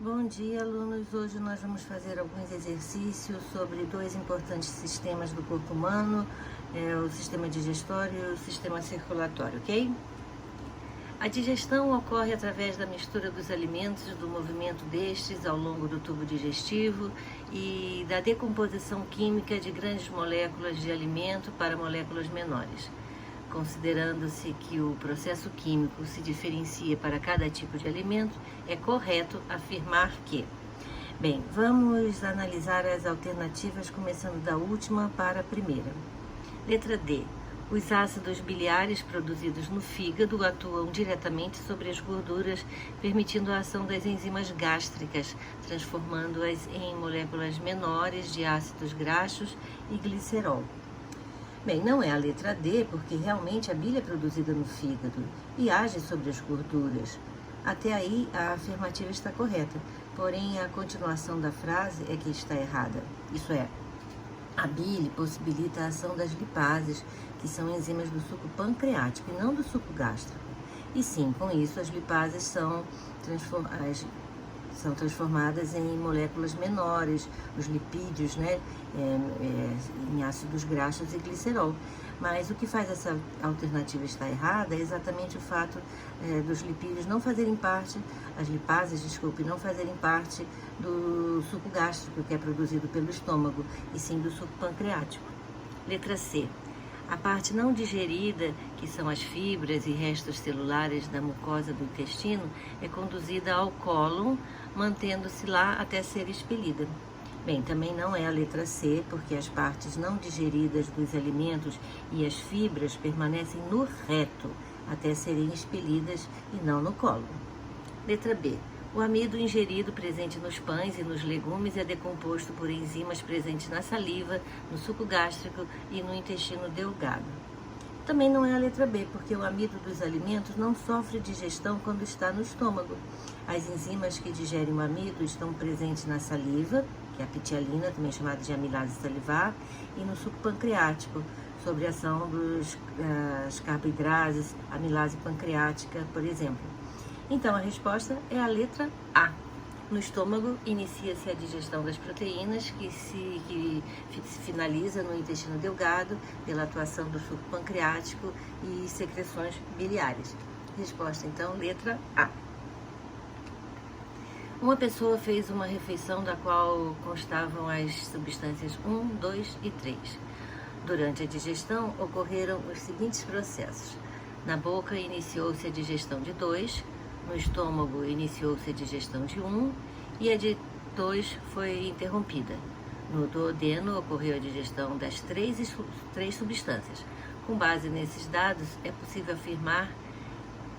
Bom dia, alunos. Hoje nós vamos fazer alguns exercícios sobre dois importantes sistemas do corpo humano, o sistema digestório e o sistema circulatório, ok? A digestão ocorre através da mistura dos alimentos, do movimento destes ao longo do tubo digestivo e da decomposição química de grandes moléculas de alimento para moléculas menores. Considerando-se que o processo químico se diferencia para cada tipo de alimento, é correto afirmar que... Bem, vamos analisar as alternativas, começando da última para a primeira. Letra D. Os ácidos biliares produzidos no fígado atuam diretamente sobre as gorduras, permitindo a ação das enzimas gástricas, transformando-as em moléculas menores de ácidos graxos e glicerol. Bem, não é a letra D, porque realmente a bile é produzida no fígado e age sobre as gorduras. Até aí a afirmativa está correta, porém a continuação da frase é que está errada. Isso é, a bile possibilita a ação das lipases, que são enzimas do suco pancreático e não do suco gástrico. E sim, com isso as lipases são transformadas em moléculas menores, os lipídios, em ácidos graxos e glicerol. Mas o que faz essa alternativa estar errada é exatamente o fato dos lipídios não fazerem parte, as lipases, desculpe, não fazerem parte do suco gástrico, que é produzido pelo estômago, e sim do suco pancreático. Letra C. A parte não digerida, que são as fibras e restos celulares da mucosa do intestino, é conduzida ao cólon, mantendo-se lá até ser expelida. Bem, também não é a letra C, porque as partes não digeridas dos alimentos e as fibras permanecem no reto até serem expelidas e não no cólon. Letra B. O amido ingerido presente nos pães e nos legumes é decomposto por enzimas presentes na saliva, no suco gástrico e no intestino delgado. Também não é a letra B, porque o amido dos alimentos não sofre digestão quando está no estômago. As enzimas que digerem o amido estão presentes na saliva, que é a pitialina, também chamada de amilase salivar, e no suco pancreático, sob a ação dos carboidratos, amilase pancreática, por exemplo. Então, a resposta é a letra A. No estômago, inicia-se a digestão das proteínas, que se finaliza no intestino delgado pela atuação do suco pancreático e secreções biliares. Resposta, então, letra A. Uma pessoa fez uma refeição da qual constavam as substâncias 1, 2 e 3. Durante a digestão, ocorreram os seguintes processos. Na boca, iniciou-se a digestão de 2, no estômago, iniciou-se a digestão de 1 e a de 2 foi interrompida. No duodeno, ocorreu a digestão das três substâncias. Com base nesses dados, é possível afirmar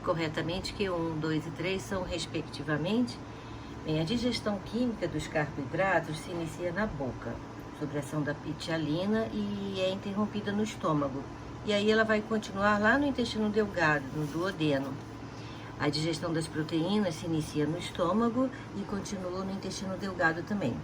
corretamente que 1, 2 e 3 são, respectivamente, a digestão química dos carboidratos se inicia na boca, sob a ação da pitialina, e é interrompida no estômago. E aí ela vai continuar lá no intestino delgado, no duodeno. A digestão das proteínas se inicia no estômago e continua no intestino delgado também.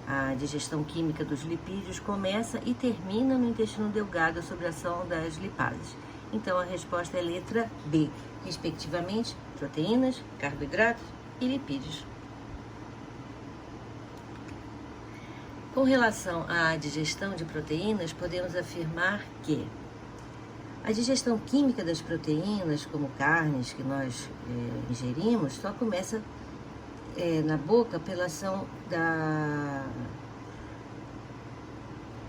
A digestão química dos lipídios começa e termina no intestino delgado sob a ação das lipases. Então a resposta é letra B, respectivamente, proteínas, carboidratos e lipídios. Com relação à digestão de proteínas, podemos afirmar que a digestão química das proteínas, como carnes que nós ingerimos, só começa na boca pela ação da...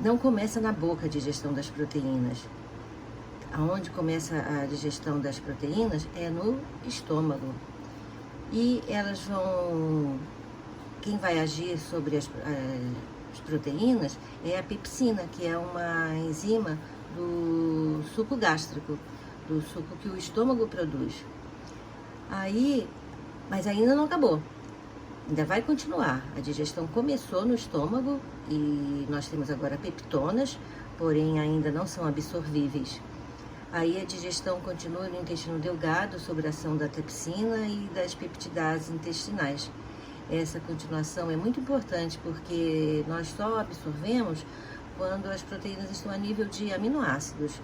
Não começa na boca a digestão das proteínas. Aonde começa a digestão das proteínas é no estômago. E elas vão... Quem vai agir sobre as proteínas é a pepsina, que é uma enzima do suco gástrico, do suco que o estômago produz. Mas ainda não acabou, ainda vai continuar. A digestão começou no estômago e nós temos agora peptonas, porém ainda não são absorvíveis. Aí a digestão continua no intestino delgado, sob a ação da tripsina e das peptidases intestinais. Essa continuação é muito importante porque nós só absorvemos quando as proteínas estão a nível de aminoácidos,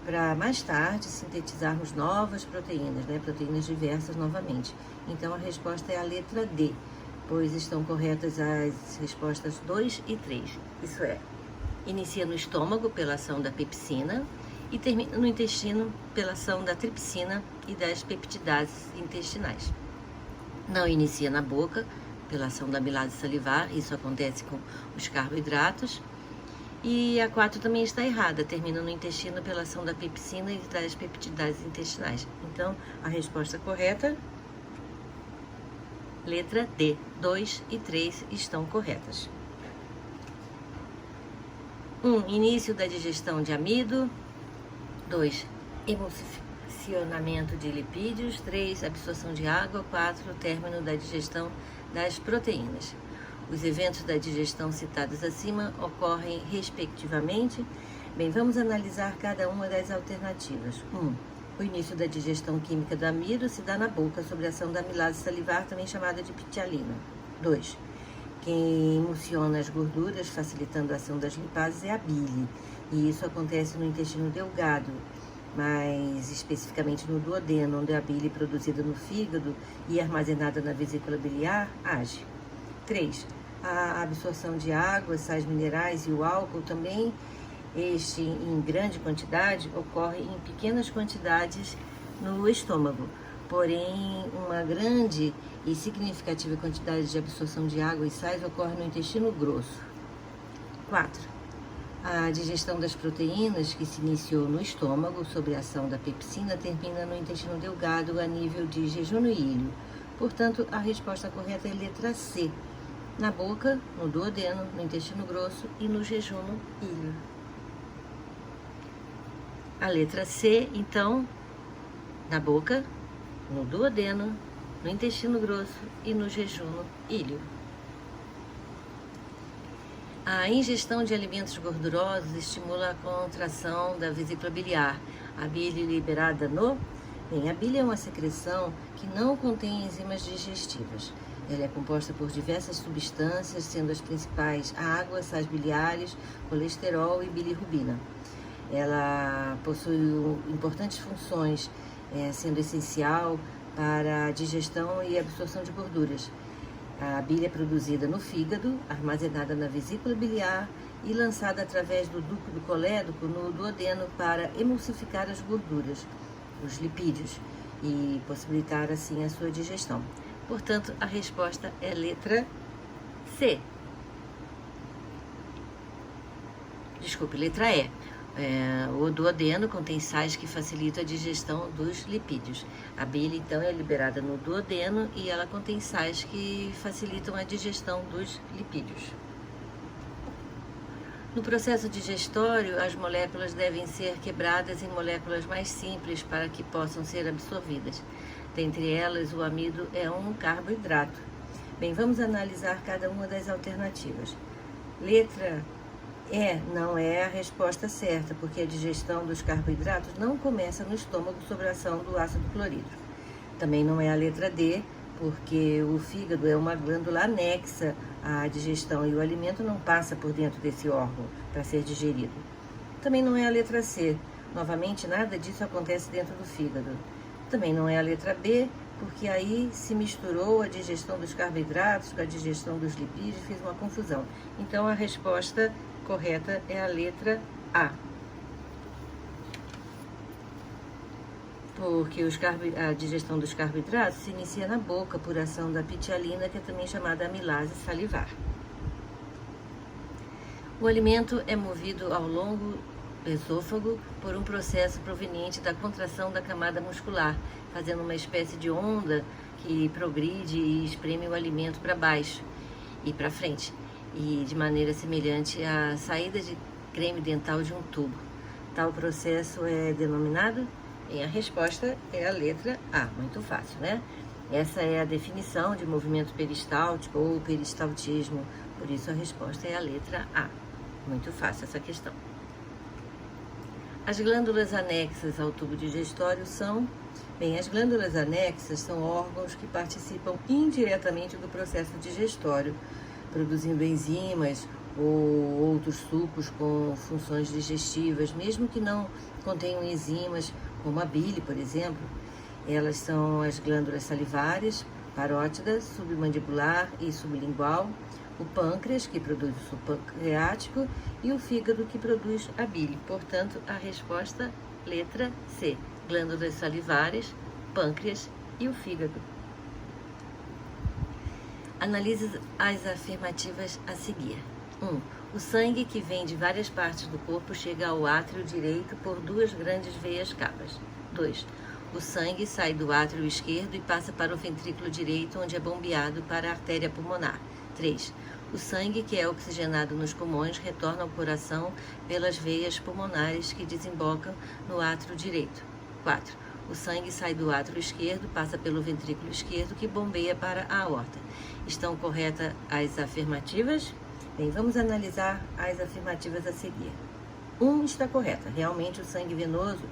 para mais tarde sintetizarmos novas proteínas, proteínas diversas novamente. Então a resposta é a letra D, pois estão corretas as respostas 2 e 3. Isso é, inicia no estômago pela ação da pepsina e termina no intestino pela ação da tripsina e das peptidases intestinais. Não inicia na boca pela ação da amilase salivar, isso acontece com os carboidratos. E a 4 também está errada, termina no intestino pela ação da pepsina e das peptidases intestinais. Então, a resposta correta, letra D, 2 e 3 estão corretas. 1. Início da digestão de amido. 2. Emulsionamento de lipídios. 3. Absorção de água. 4. Término da digestão das proteínas. Os eventos da digestão citados acima ocorrem respectivamente. Bem, vamos analisar cada uma das alternativas. 1. O início da digestão química do amido se dá na boca sob a ação da amilase salivar, também chamada de ptialina. 2. Quem emulsiona as gorduras, facilitando a ação das lipases, é a bile. E isso acontece no intestino delgado, mais especificamente no duodeno, onde a bile produzida no fígado e armazenada na vesícula biliar age. 3. A absorção de água, sais minerais e o álcool também, este em grande quantidade, ocorre em pequenas quantidades no estômago. Porém, uma grande e significativa quantidade de absorção de água e sais ocorre no intestino grosso. 4. A digestão das proteínas, que se iniciou no estômago sob a ação da pepsina, termina no intestino delgado a nível de jejum e ilho. Portanto, a resposta correta é a letra C. Na boca, no duodeno, no intestino grosso e no jejum ilho. A letra C, então, na boca, no duodeno, no intestino grosso e no jejum ilho. A ingestão de alimentos gordurosos estimula a contração da vesícula biliar. A bile liberada no... Bem, a bile é uma secreção que não contém enzimas digestivas. Ela é composta por diversas substâncias, sendo as principais água, sais biliares, colesterol e bilirrubina. Ela possui importantes funções, sendo essencial para a digestão e absorção de gorduras. A bile é produzida no fígado, armazenada na vesícula biliar e lançada através do ducto do colédoco no duodeno para emulsificar as gorduras, os lipídios, e possibilitar assim a sua digestão. Portanto, a resposta é letra C. Desculpe, letra E. O duodeno contém sais que facilitam a digestão dos lipídios. A bile, então, é liberada no duodeno e ela contém sais que facilitam a digestão dos lipídios. No processo digestório, as moléculas devem ser quebradas em moléculas mais simples para que possam ser absorvidas. Dentre elas, o amido é um carboidrato. Bem, vamos analisar cada uma das alternativas. Letra E não é a resposta certa, porque a digestão dos carboidratos não começa no estômago sob a ação do ácido clorídrico. Também não é a letra D, porque o fígado é uma glândula anexa à digestão e o alimento não passa por dentro desse órgão para ser digerido. Também não é a letra C. Novamente, nada disso acontece dentro do fígado. Também não é a letra B, porque aí se misturou a digestão dos carboidratos com a digestão dos lipídios e fez uma confusão. Então, a resposta correta é a letra A. Porque a digestão dos carboidratos se inicia na boca por ação da ptialina, que é também chamada amilase salivar. O alimento é movido ao longo do esôfago por um processo proveniente da contração da camada muscular, fazendo uma espécie de onda que progride e espreme o alimento para baixo e para frente, e de maneira semelhante à saída de creme dental de um tubo. Tal processo é denominado, e a resposta é a letra A, muito fácil, né? Essa é a definição de movimento peristáltico ou peristaltismo, por isso a resposta é a letra A. Muito fácil essa questão. As glândulas anexas ao tubo digestório são... Bem, as glândulas anexas são órgãos que participam indiretamente do processo digestório, produzindo enzimas ou outros sucos com funções digestivas, mesmo que não contenham enzimas, como a bile, por exemplo. Elas são as glândulas salivares, parótida, submandibular e sublingual, o pâncreas, que produz o suco pancreático, e o fígado, que produz a bile. Portanto, a resposta, letra C, glândulas salivares, pâncreas e o fígado. Analise as afirmativas a seguir. 1. O sangue que vem de várias partes do corpo chega ao átrio direito por duas grandes veias cavas. 2. O sangue sai do átrio esquerdo e passa para o ventrículo direito, onde é bombeado para a artéria pulmonar. 3. O sangue que é oxigenado nos pulmões retorna ao coração pelas veias pulmonares que desembocam no átrio direito. 4. O sangue sai do átrio esquerdo, passa pelo ventrículo esquerdo, que bombeia para a aorta. Estão corretas as afirmativas? Bem, vamos analisar as afirmativas a seguir. 1 está correta. Realmente o sangue venoso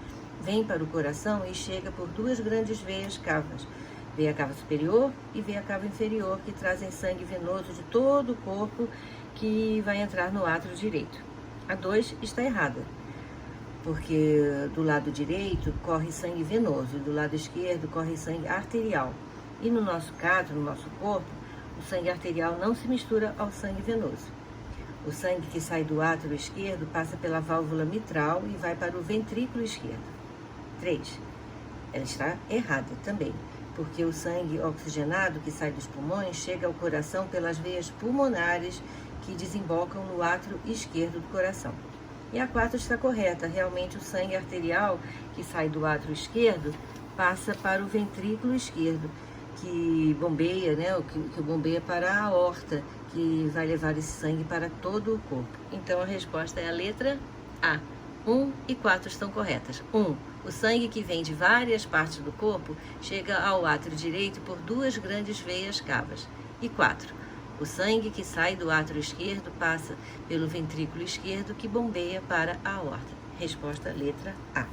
vem para o coração e chega por duas grandes veias cavas. Veia cava superior e veia cava inferior, que trazem sangue venoso de todo o corpo que vai entrar no átrio direito. A 2 está errada, porque do lado direito corre sangue venoso e do lado esquerdo corre sangue arterial. E no nosso caso, no nosso corpo, o sangue arterial não se mistura ao sangue venoso. O sangue que sai do átrio esquerdo passa pela válvula mitral e vai para o ventrículo esquerdo. 3. Ela está errada também, porque o sangue oxigenado que sai dos pulmões chega ao coração pelas veias pulmonares que desembocam no átrio esquerdo do coração. E a 4 está correta. Realmente o sangue arterial que sai do átrio esquerdo passa para o ventrículo esquerdo, que bombeia, que bombeia para a aorta, que vai levar esse sangue para todo o corpo. Então a resposta é a letra A. 1 e 4 estão corretas. 1. O sangue que vem de várias partes do corpo chega ao átrio direito por duas grandes veias cavas. E 4. O sangue que sai do átrio esquerdo passa pelo ventrículo esquerdo, que bombeia para a aorta. Resposta letra A.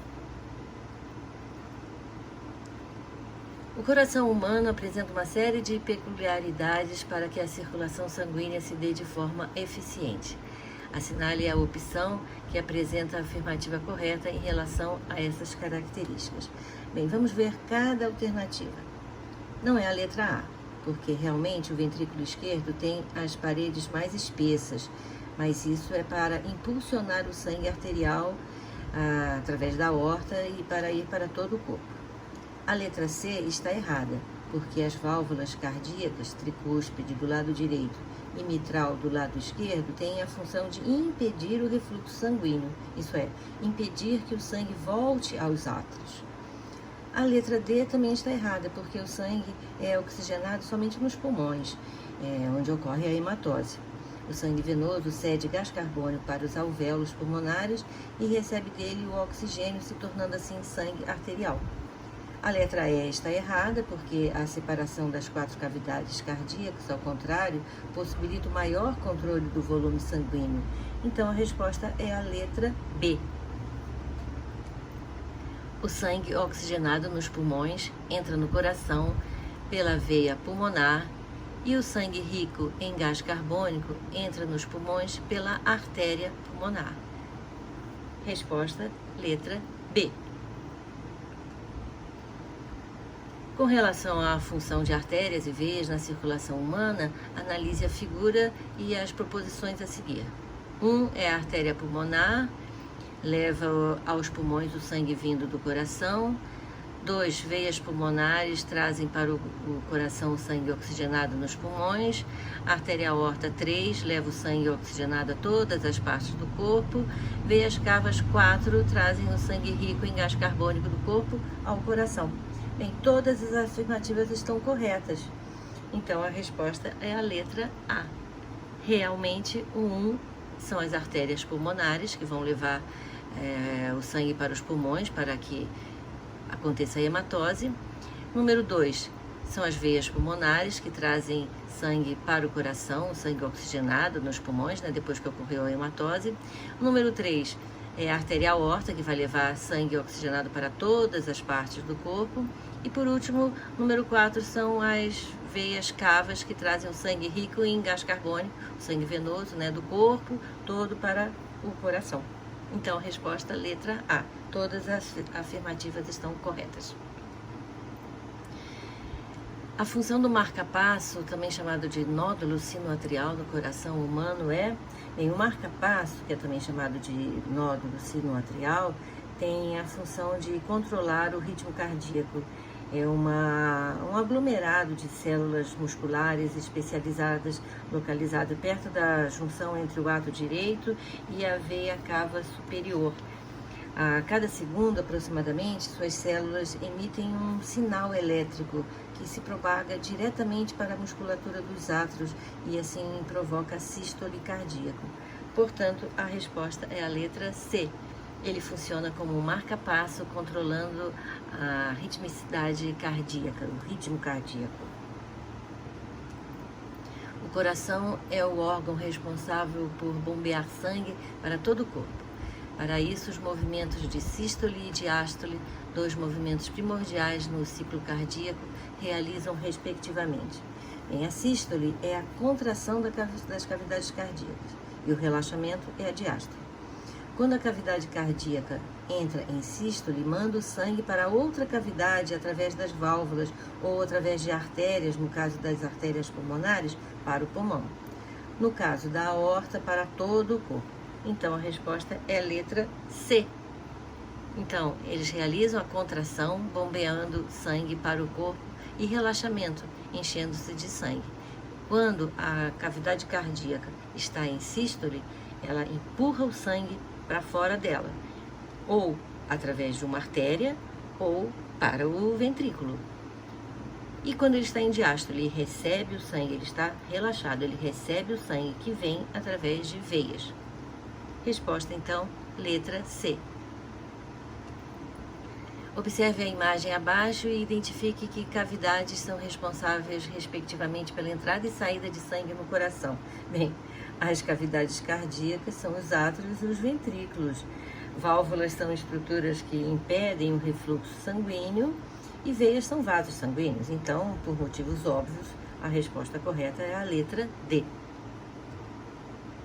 O coração humano apresenta uma série de peculiaridades para que a circulação sanguínea se dê de forma eficiente. Assinale a opção que apresenta a afirmativa correta em relação a essas características. Bem, vamos ver cada alternativa. Não é a letra A, porque realmente o ventrículo esquerdo tem as paredes mais espessas, mas isso é para impulsionar o sangue arterial através da aorta e para ir para todo o corpo. A letra C está errada, porque as válvulas cardíacas, tricúspide do lado direito e mitral do lado esquerdo, têm a função de impedir o refluxo sanguíneo, isso é, impedir que o sangue volte aos átrios. A letra D também está errada, porque o sangue é oxigenado somente nos pulmões, onde ocorre a hematose. O sangue venoso cede gás carbônico para os alvéolos pulmonares e recebe dele o oxigênio, se tornando assim sangue arterial. A letra E está errada, porque a separação das 4 cavidades cardíacas, ao contrário, possibilita o maior controle do volume sanguíneo. Então, a resposta é a letra B. O sangue oxigenado nos pulmões entra no coração pela veia pulmonar e o sangue rico em gás carbônico entra nos pulmões pela artéria pulmonar. Resposta, letra B. Com relação à função de artérias e veias na circulação humana, analise a figura e as proposições a seguir. 1 é a artéria pulmonar, leva aos pulmões o sangue vindo do coração. 2, veias pulmonares trazem para o coração o sangue oxigenado nos pulmões. A artéria aorta 3 leva o sangue oxigenado a todas as partes do corpo. Veias cavas 4 trazem o sangue rico em gás carbônico do corpo ao coração. Bem, todas as afirmativas estão corretas. Então, a resposta é a letra A. Realmente, o 1 são as artérias pulmonares, que vão levar o sangue para os pulmões, para que aconteça a hematose. Número 2 são as veias pulmonares, que trazem sangue para o coração, o sangue oxigenado nos pulmões, depois que ocorreu a hematose. Número 3 é a artéria aorta, que vai levar sangue oxigenado para todas as partes do corpo. E por último, número 4 são as veias cavas, que trazem o sangue rico em gás carbônico, o sangue venoso do corpo todo para o coração. Então, a resposta, letra A. Todas as afirmativas estão corretas. A função do marca-passo, também chamado de nódulo sinoatrial no coração humano, o marca-passo, que é também chamado de nódulo sinoatrial, tem a função de controlar o ritmo cardíaco. É um aglomerado de células musculares especializadas, localizado perto da junção entre o ato direito e a veia cava superior. A cada segundo, aproximadamente, suas células emitem um sinal elétrico que se propaga diretamente para a musculatura dos átrios e assim provoca a sístole cardíaca. Portanto, a resposta é a letra C. Ele funciona como um marca-passo, controlando a ritmicidade cardíaca, o ritmo cardíaco. O coração é o órgão responsável por bombear sangue para todo o corpo. Para isso, os movimentos de sístole e diástole, 2 movimentos primordiais no ciclo cardíaco, realizam respectivamente. A sístole é a contração das cavidades cardíacas e o relaxamento é a diástole. Quando a cavidade cardíaca entra em sístole, manda o sangue para outra cavidade através das válvulas ou através de artérias, no caso das artérias pulmonares, para o pulmão. No caso da aorta, para todo o corpo. Então, a resposta é a letra C. Então, eles realizam a contração, bombeando sangue para o corpo, e relaxamento, enchendo-se de sangue. Quando a cavidade cardíaca está em sístole, ela empurra o sangue para fora dela, ou através de uma artéria, ou para o ventrículo. E quando ele está em diástole, ele recebe o sangue, ele está relaxado, ele recebe o sangue que vem através de veias. Resposta, então, letra C. Observe a imagem abaixo e identifique que cavidades são responsáveis, respectivamente, pela entrada e saída de sangue no coração. Bem, as cavidades cardíacas são os átrios e os ventrículos. Válvulas são estruturas que impedem o refluxo sanguíneo e veias são vasos sanguíneos. Então, por motivos óbvios, a resposta correta é a letra D.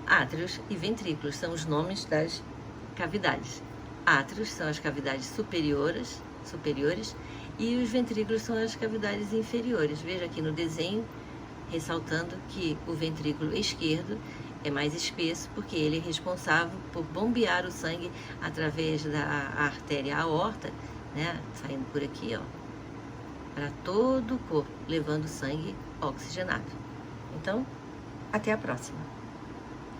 Átrios e ventrículos são os nomes das cavidades. Átrios são as cavidades superiores e os ventrículos são as cavidades inferiores. Veja aqui no desenho, ressaltando que o ventrículo esquerdo é mais espesso porque ele é responsável por bombear o sangue através da artéria aorta, né, saindo por aqui, ó, para todo o corpo, levando sangue oxigenado. Então, até a próxima.